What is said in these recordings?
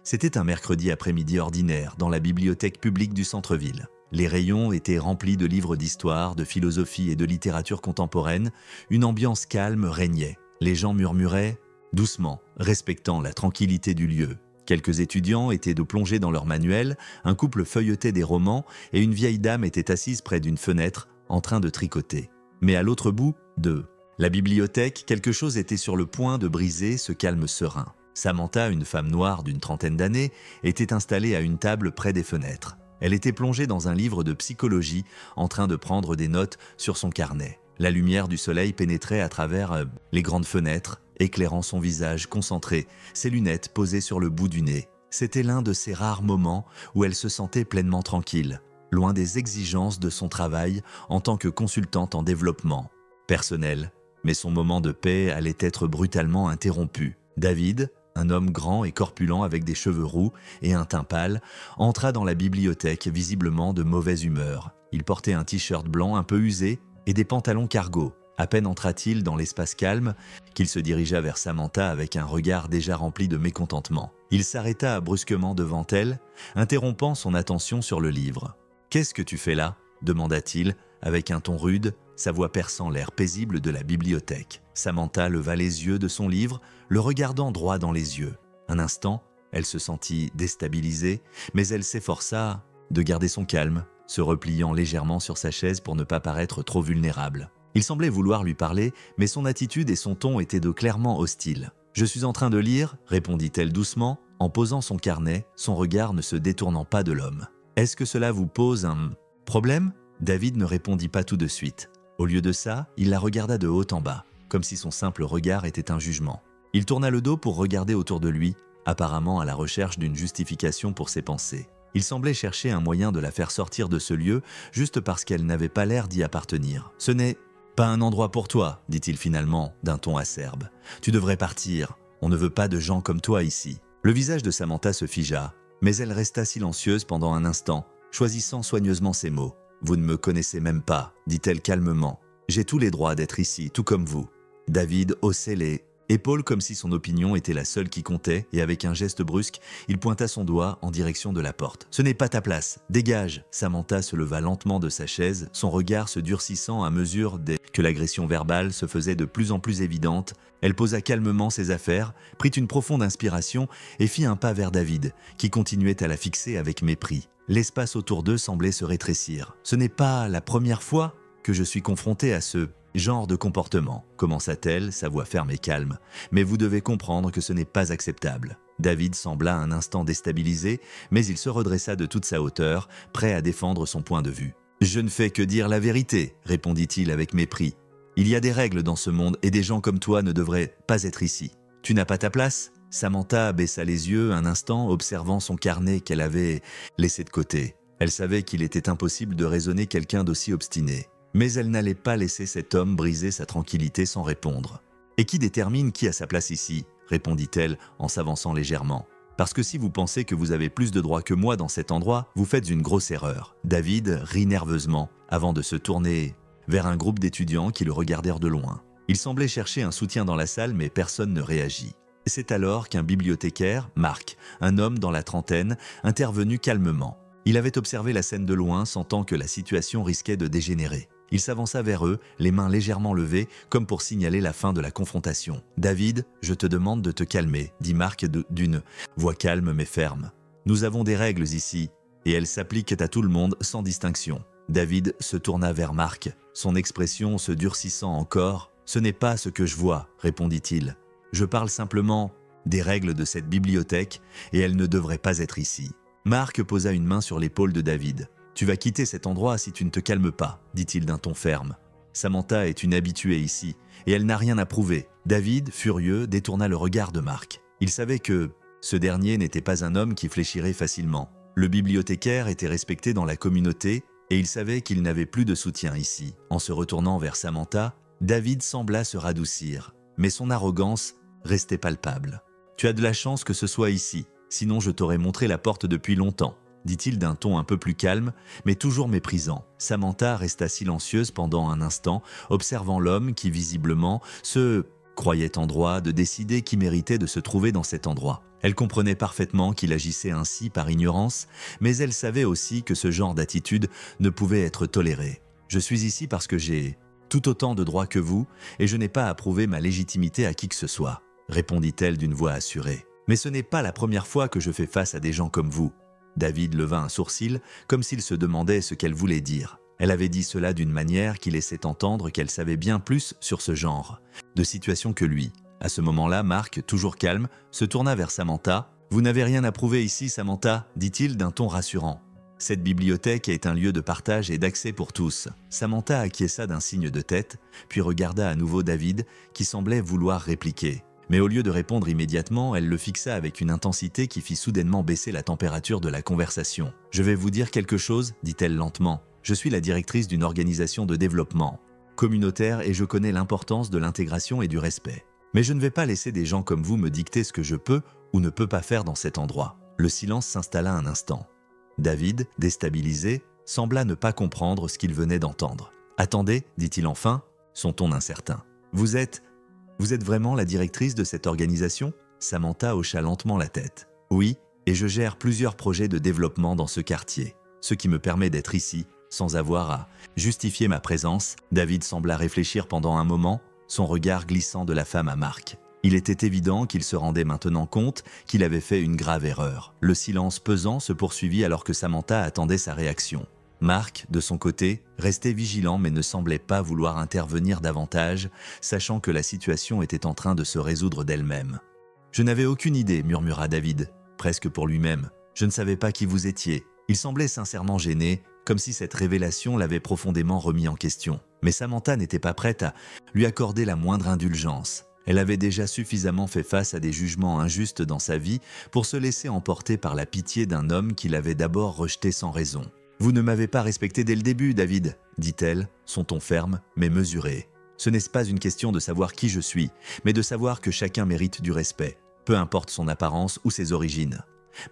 C'était un mercredi après-midi ordinaire dans la bibliothèque publique du centre-ville. Les rayons étaient remplis de livres d'histoire, de philosophie et de littérature contemporaine. Une ambiance calme régnait. Les gens murmuraient doucement, respectant la tranquillité du lieu. Quelques étudiants étaient de plongée dans leurs manuels, un couple feuilletait des romans et une vieille dame était assise près d'une fenêtre en train de tricoter. Mais à l'autre bout de la bibliothèque, quelque chose était sur le point de briser ce calme serein. Samantha, une femme noire d'une trentaine d'années, était installée à une table près des fenêtres. Elle était plongée dans un livre de psychologie, en train de prendre des notes sur son carnet. La lumière du soleil pénétrait à travers les grandes fenêtres, éclairant son visage concentré, ses lunettes posées sur le bout du nez. C'était l'un de ces rares moments où elle se sentait pleinement tranquille, loin des exigences de son travail en tant que consultante en développement personnel. Mais son moment de paix allait être brutalement interrompu. David, un homme grand et corpulent avec des cheveux roux et un teint pâle, entra dans la bibliothèque visiblement de mauvaise humeur. Il portait un t-shirt blanc un peu usé et des pantalons cargo. À peine entra-t-il dans l'espace calme qu'il se dirigea vers Samantha avec un regard déjà rempli de mécontentement. Il s'arrêta brusquement devant elle, interrompant son attention sur le livre. « Qu'est-ce que tu fais là ?» demanda-t-il avec un ton rude, sa voix perçant l'air paisible de la bibliothèque. Samantha leva les yeux de son livre, le regardant droit dans les yeux. Un instant, elle se sentit déstabilisée, mais elle s'efforça de garder son calme, se repliant légèrement sur sa chaise pour ne pas paraître trop vulnérable. Il semblait vouloir lui parler, mais son attitude et son ton étaient clairement hostiles. « Je suis en train de lire », répondit-elle doucement, en posant son carnet, son regard ne se détournant pas de l'homme. « Est-ce que cela vous pose un problème ?» David ne répondit pas tout de suite. Au lieu de ça, il la regarda de haut en bas, comme si son simple regard était un jugement. Il tourna le dos pour regarder autour de lui, apparemment à la recherche d'une justification pour ses pensées. Il semblait chercher un moyen de la faire sortir de ce lieu, juste parce qu'elle n'avait pas l'air d'y appartenir. « Ce n'est pas un endroit pour toi, dit-il finalement, d'un ton acerbe. Tu devrais partir, on ne veut pas de gens comme toi ici. » Le visage de Samantha se figea, mais elle resta silencieuse pendant un instant, choisissant soigneusement ses mots. « Vous ne me connaissez même pas, dit-elle calmement. J'ai tous les droits d'être ici, tout comme vous. » David haussait les épaules comme si son opinion était la seule qui comptait et avec un geste brusque, il pointa son doigt en direction de la porte. « Ce n'est pas ta place, dégage !» Samantha se leva lentement de sa chaise, son regard se durcissant à mesure que l'agression verbale se faisait de plus en plus évidente. Elle posa calmement ses affaires, prit une profonde inspiration et fit un pas vers David, qui continuait à la fixer avec mépris. L'espace autour d'eux semblait se rétrécir. « Ce n'est pas la première fois que je suis confrontée à ce genre de comportement, » commença-t-elle, sa voix ferme et calme. « Mais vous devez comprendre que ce n'est pas acceptable. » David sembla un instant déstabilisé, mais il se redressa de toute sa hauteur, prêt à défendre son point de vue. « Je ne fais que dire la vérité, » répondit-il avec mépris. « Il y a des règles dans ce monde et des gens comme toi ne devraient pas être ici. Tu n'as pas ta place ?» Samantha baissa les yeux un instant, observant son carnet qu'elle avait laissé de côté. Elle savait qu'il était impossible de raisonner quelqu'un d'aussi obstiné. Mais elle n'allait pas laisser cet homme briser sa tranquillité sans répondre. « Et qui détermine qui a sa place ici ?» répondit-elle en s'avançant légèrement. « Parce que si vous pensez que vous avez plus de droits que moi dans cet endroit, vous faites une grosse erreur. » David rit nerveusement avant de se tourner vers un groupe d'étudiants qui le regardèrent de loin. Il semblait chercher un soutien dans la salle, mais personne ne réagit. C'est alors qu'un bibliothécaire, Marc, un homme dans la trentaine, intervenu calmement. Il avait observé la scène de loin, sentant que la situation risquait de dégénérer. Il s'avança vers eux, les mains légèrement levées, comme pour signaler la fin de la confrontation. « David, je te demande de te calmer, » dit Marc d'une voix calme mais ferme. « Nous avons des règles ici, et elles s'appliquent à tout le monde sans distinction. » David se tourna vers Marc, son expression se durcissant encore. « Ce n'est pas ce que je vois, » répondit-il. « Je parle simplement des règles de cette bibliothèque, et elles ne devraient pas être ici. » Marc posa une main sur l'épaule de David. « Tu vas quitter cet endroit si tu ne te calmes pas, » dit-il d'un ton ferme. « Samantha est une habituée ici, et elle n'a rien à prouver. » David, furieux, détourna le regard de Marc. Il savait que ce dernier n'était pas un homme qui fléchirait facilement. Le bibliothécaire était respecté dans la communauté, et il savait qu'il n'avait plus de soutien ici. En se retournant vers Samantha, David sembla se radoucir, mais son arrogance restait palpable. « Tu as de la chance que ce soit ici, sinon je t'aurais montré la porte depuis longtemps. » dit-il d'un ton un peu plus calme, mais toujours méprisant. Samantha resta silencieuse pendant un instant, observant l'homme qui, visiblement, se croyait en droit de décider qui méritait de se trouver dans cet endroit. Elle comprenait parfaitement qu'il agissait ainsi par ignorance, mais elle savait aussi que ce genre d'attitude ne pouvait être toléré. « Je suis ici parce que j'ai tout autant de droits que vous, et je n'ai pas à prouver ma légitimité à qui que ce soit, » répondit-elle d'une voix assurée. « Mais ce n'est pas la première fois que je fais face à des gens comme vous. » David leva un sourcil, comme s'il se demandait ce qu'elle voulait dire. Elle avait dit cela d'une manière qui laissait entendre qu'elle savait bien plus sur ce genre de situation que lui. À ce moment-là, Mark, toujours calme, se tourna vers Samantha. « Vous n'avez rien à prouver ici, Samantha » dit-il d'un ton rassurant. « Cette bibliothèque est un lieu de partage et d'accès pour tous. » Samantha acquiesça d'un signe de tête, puis regarda à nouveau David, qui semblait vouloir répliquer. Mais au lieu de répondre immédiatement, elle le fixa avec une intensité qui fit soudainement baisser la température de la conversation. « Je vais vous dire quelque chose, dit-elle lentement. Je suis la directrice d'une organisation de développement communautaire et je connais l'importance de l'intégration et du respect. Mais je ne vais pas laisser des gens comme vous me dicter ce que je peux ou ne peux pas faire dans cet endroit. » Le silence s'installa un instant. David, déstabilisé, sembla ne pas comprendre ce qu'il venait d'entendre. « Attendez, dit-il enfin, son ton incertain. Vous êtes vraiment la directrice de cette organisation ?» Samantha hocha lentement la tête. « Oui, et je gère plusieurs projets de développement dans ce quartier, ce qui me permet d'être ici, sans avoir à justifier ma présence. » David sembla réfléchir pendant un moment, son regard glissant de la femme à Mark. Il était évident qu'il se rendait maintenant compte qu'il avait fait une grave erreur. Le silence pesant se poursuivit alors que Samantha attendait sa réaction. Mark, de son côté, restait vigilant mais ne semblait pas vouloir intervenir davantage, sachant que la situation était en train de se résoudre d'elle-même. « Je n'avais aucune idée, » murmura David, presque pour lui-même. « Je ne savais pas qui vous étiez. » Il semblait sincèrement gêné, comme si cette révélation l'avait profondément remis en question. Mais Samantha n'était pas prête à lui accorder la moindre indulgence. Elle avait déjà suffisamment fait face à des jugements injustes dans sa vie pour se laisser emporter par la pitié d'un homme qui l'avait d'abord rejeté sans raison. « Vous ne m'avez pas respecté dès le début, David, » dit-elle, son ton ferme mais mesuré. « Ce n'est pas une question de savoir qui je suis, mais de savoir que chacun mérite du respect, peu importe son apparence ou ses origines. »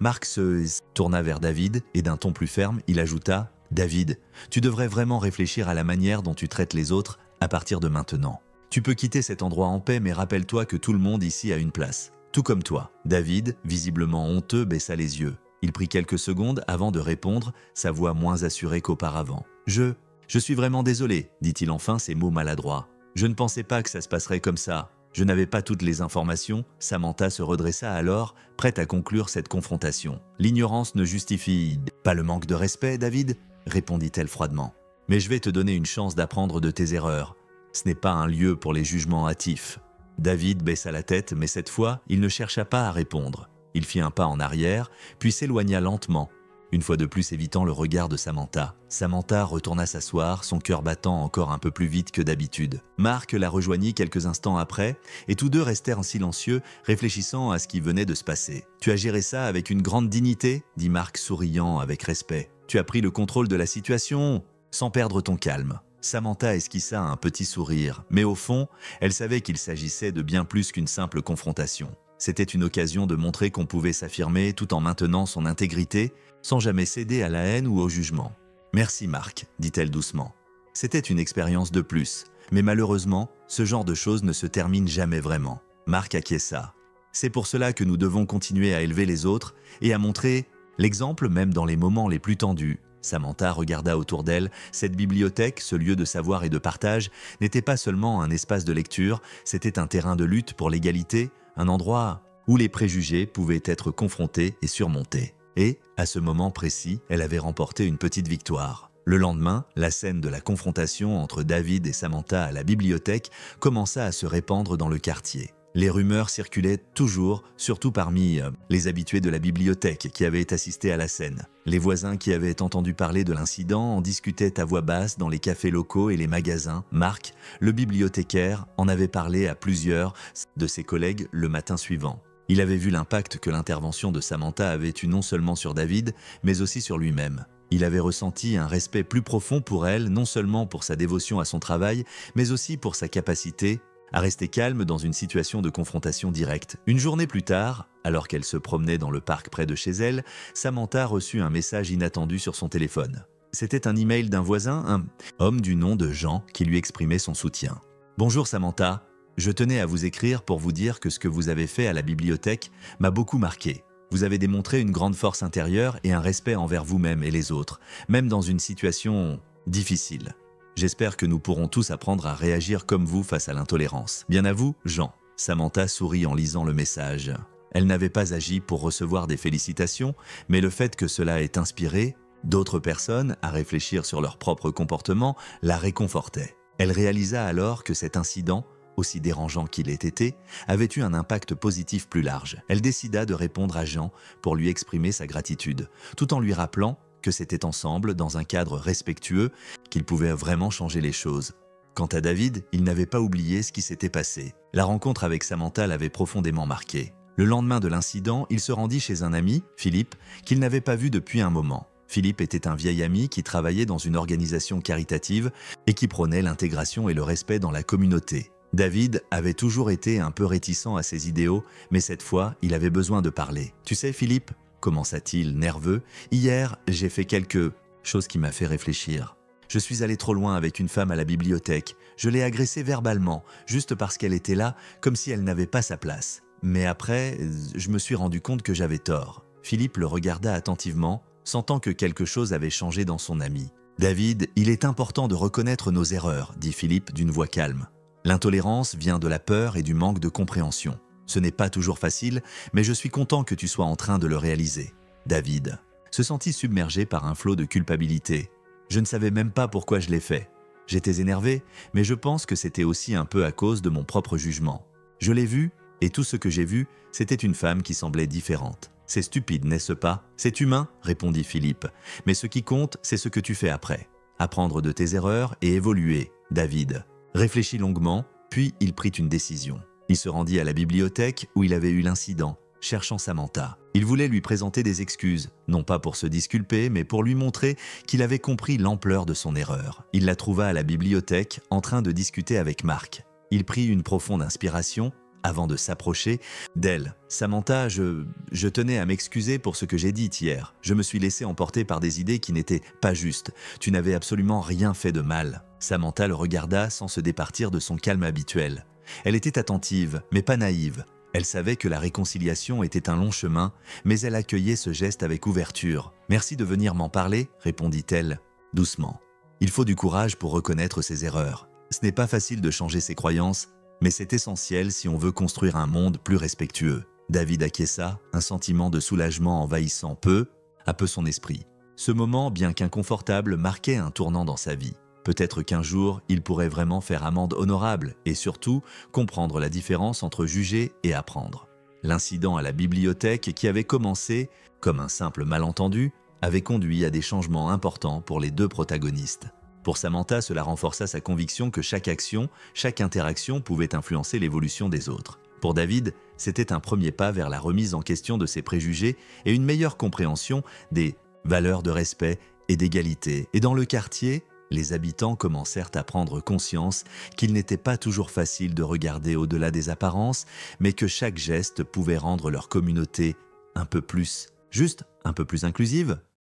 Mark se tourna vers David et d'un ton plus ferme, il ajouta « David, tu devrais vraiment réfléchir à la manière dont tu traites les autres à partir de maintenant. Tu peux quitter cet endroit en paix, mais rappelle-toi que tout le monde ici a une place, tout comme toi. » David, visiblement honteux, baissa les yeux. Il prit quelques secondes avant de répondre, sa voix moins assurée qu'auparavant. « Je suis vraiment désolé, » dit-il enfin, ses mots maladroits. « Je ne pensais pas que ça se passerait comme ça. Je n'avais pas toutes les informations. » Samantha se redressa alors, prête à conclure cette confrontation. « L'ignorance ne justifie pas le manque de respect, David ?» répondit-elle froidement. « Mais je vais te donner une chance d'apprendre de tes erreurs. Ce n'est pas un lieu pour les jugements hâtifs. » David baissa la tête, mais cette fois, il ne chercha pas à répondre. Il fit un pas en arrière, puis s'éloigna lentement, une fois de plus évitant le regard de Samantha. Samantha retourna s'asseoir, son cœur battant encore un peu plus vite que d'habitude. Mark la rejoignit quelques instants après, et tous deux restèrent silencieux, réfléchissant à ce qui venait de se passer. « Tu as géré ça avec une grande dignité ?» dit Mark souriant avec respect. « Tu as pris le contrôle de la situation, sans perdre ton calme. » Samantha esquissa un petit sourire, mais au fond, elle savait qu'il s'agissait de bien plus qu'une simple confrontation. C'était une occasion de montrer qu'on pouvait s'affirmer tout en maintenant son intégrité, sans jamais céder à la haine ou au jugement. « Merci Mark, » dit-elle doucement. C'était une expérience de plus, mais malheureusement, ce genre de choses ne se termine jamais vraiment. Mark acquiesça. « C'est pour cela que nous devons continuer à élever les autres et à montrer l'exemple même dans les moments les plus tendus. » Samantha regarda autour d'elle. Cette bibliothèque, ce lieu de savoir et de partage, n'était pas seulement un espace de lecture, c'était un terrain de lutte pour l'égalité, un endroit où les préjugés pouvaient être confrontés et surmontés. Et, à ce moment précis, elle avait remporté une petite victoire. Le lendemain, la scène de la confrontation entre David et Samantha à la bibliothèque commença à se répandre dans le quartier. Les rumeurs circulaient toujours, surtout parmi les habitués de la bibliothèque qui avaient assisté à la scène. Les voisins qui avaient entendu parler de l'incident en discutaient à voix basse dans les cafés locaux et les magasins. Mark, le bibliothécaire, en avait parlé à plusieurs de ses collègues le matin suivant. Il avait vu l'impact que l'intervention de Samantha avait eu non seulement sur David, mais aussi sur lui-même. Il avait ressenti un respect plus profond pour elle, non seulement pour sa dévotion à son travail, mais aussi pour sa capacité à rester calme dans une situation de confrontation directe. Une journée plus tard, alors qu'elle se promenait dans le parc près de chez elle, Samantha reçut un message inattendu sur son téléphone. C'était un email d'un voisin, un homme du nom de Jean, qui lui exprimait son soutien. « Bonjour Samantha, Je tenais à vous écrire pour vous dire que ce que vous avez fait à la bibliothèque m'a beaucoup marqué. Vous avez démontré une grande force intérieure et un respect envers vous-même et les autres, même dans une situation difficile. J'espère que nous pourrons tous apprendre à réagir comme vous face à l'intolérance. Bien à vous, Jean. Samantha sourit en lisant le message. Elle n'avait pas agi pour recevoir des félicitations, mais le fait que cela ait inspiré d'autres personnes à réfléchir sur leur propre comportement la réconfortait. Elle réalisa alors que cet incident, aussi dérangeant qu'il ait été, avait eu un impact positif plus large. Elle décida de répondre à Jean pour lui exprimer sa gratitude, tout en lui rappelant que c'était ensemble, dans un cadre respectueux, qu'ils pouvaient vraiment changer les choses. Quant à David, il n'avait pas oublié ce qui s'était passé. La rencontre avec Samantha l'avait profondément marqué. Le lendemain de l'incident, il se rendit chez un ami, Philippe, qu'il n'avait pas vu depuis un moment. Philippe était un vieil ami qui travaillait dans une organisation caritative et qui prônait l'intégration et le respect dans la communauté. David avait toujours été un peu réticent à ses idéaux, mais cette fois, il avait besoin de parler. « Tu sais, Philippe » commença-t-il, nerveux, « hier, j'ai fait quelque chose qui m'a fait réfléchir. Je suis allé trop loin avec une femme à la bibliothèque. Je l'ai agressée verbalement, juste parce qu'elle était là, comme si elle n'avait pas sa place. Mais après, je me suis rendu compte que j'avais tort. » Philippe le regarda attentivement, sentant que quelque chose avait changé dans son ami. « David, il est important de reconnaître nos erreurs, » dit Philippe d'une voix calme. « L'intolérance vient de la peur et du manque de compréhension. Ce n'est pas toujours facile, mais je suis content que tu sois en train de le réaliser. » David se sentit submergé par un flot de culpabilité. « Je ne savais même pas pourquoi je l'ai fait. J'étais énervé, mais je pense que c'était aussi un peu à cause de mon propre jugement. Je l'ai vue, et tout ce que j'ai vu, c'était une femme qui semblait différente. C'est stupide, n'est-ce pas? C'est humain, répondit Philippe. Mais ce qui compte, c'est ce que tu fais après. Apprendre de tes erreurs et évoluer, David. Réfléchit longuement, puis il prit une décision. Il se rendit à la bibliothèque où il avait eu l'incident, cherchant Samantha. Il voulait lui présenter des excuses, non pas pour se disculper, mais pour lui montrer qu'il avait compris l'ampleur de son erreur. Il la trouva à la bibliothèque, en train de discuter avec Marc. Il prit une profonde inspiration, avant de s'approcher d'elle. « Samantha, je tenais à m'excuser pour ce que j'ai dit hier. Je me suis laissé emporter par des idées qui n'étaient pas justes. Tu n'avais absolument rien fait de mal. » Samantha le regarda sans se départir de son calme habituel. Elle était attentive, mais pas naïve. Elle savait que la réconciliation était un long chemin, mais elle accueillait ce geste avec ouverture. « Merci de venir m'en parler, » répondit-elle, doucement. Il faut du courage pour reconnaître ses erreurs. Ce n'est pas facile de changer ses croyances, mais c'est essentiel si on veut construire un monde plus respectueux. David acquiesça, un sentiment de soulagement envahissant peu à peu son esprit. Ce moment, bien qu'inconfortable, marquait un tournant dans sa vie. Peut-être qu'un jour, il pourrait vraiment faire amende honorable et surtout comprendre la différence entre juger et apprendre. L'incident à la bibliothèque, qui avait commencé comme un simple malentendu, avait conduit à des changements importants pour les deux protagonistes. Pour Samantha, cela renforça sa conviction que chaque action, chaque interaction pouvait influencer l'évolution des autres. Pour David, c'était un premier pas vers la remise en question de ses préjugés et une meilleure compréhension des valeurs de respect et d'égalité. Et dans le quartier, les habitants commencèrent à prendre conscience qu'il n'était pas toujours facile de regarder au-delà des apparences, mais que chaque geste pouvait rendre leur communauté un peu plus, juste un peu plus inclusive.